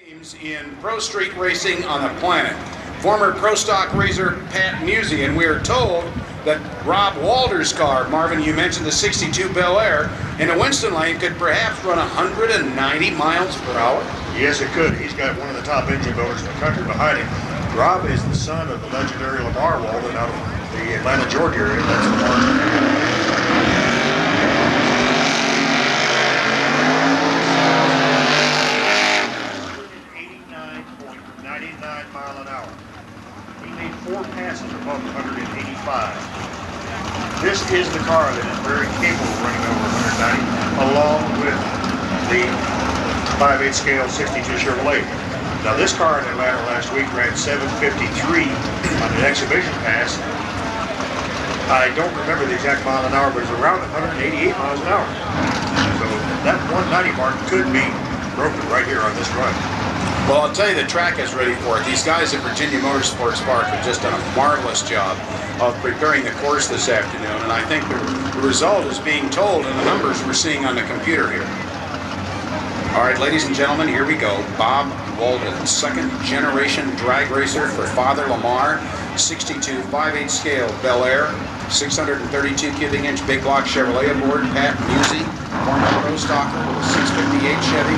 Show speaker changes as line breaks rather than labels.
Names in pro street racing on the planet. Former pro stock racer Pat Musi, and we are told that Rob Walder's car, Marvin, you mentioned the 62 Bel Air, in a Winston lane could perhaps run 190 miles per hour.
Yes, it could. He's got one of the top engine builders in the country behind him. Rob is the son of the legendary Lamar Walden out of the Atlanta, Georgia area. That's Lamar. 99 mile an hour. He made 4 passes above 185. This is the car that is very capable of running over 190, along with the 5/8 scale 62 Chevrolet. Now this car in Atlanta last week ran 753 on an exhibition pass. I don't remember the exact mile an hour, but it was around 188 miles an hour. So that 190 mark could be broken right here on this run.
Well, I'll tell you, the track is ready for it. These guys at Virginia Motorsports Park have just done a marvelous job of preparing the course this afternoon, and I think the result is being told in the numbers we're seeing on the computer here. All right, ladies and gentlemen, here we go. Bob Walden, second generation drag racer for Father Lamar, 62 5/8 scale Bel Air, 632 cubic inch big block Chevrolet aboard. Pat Musi, former pro stocker with a 658 Chevy.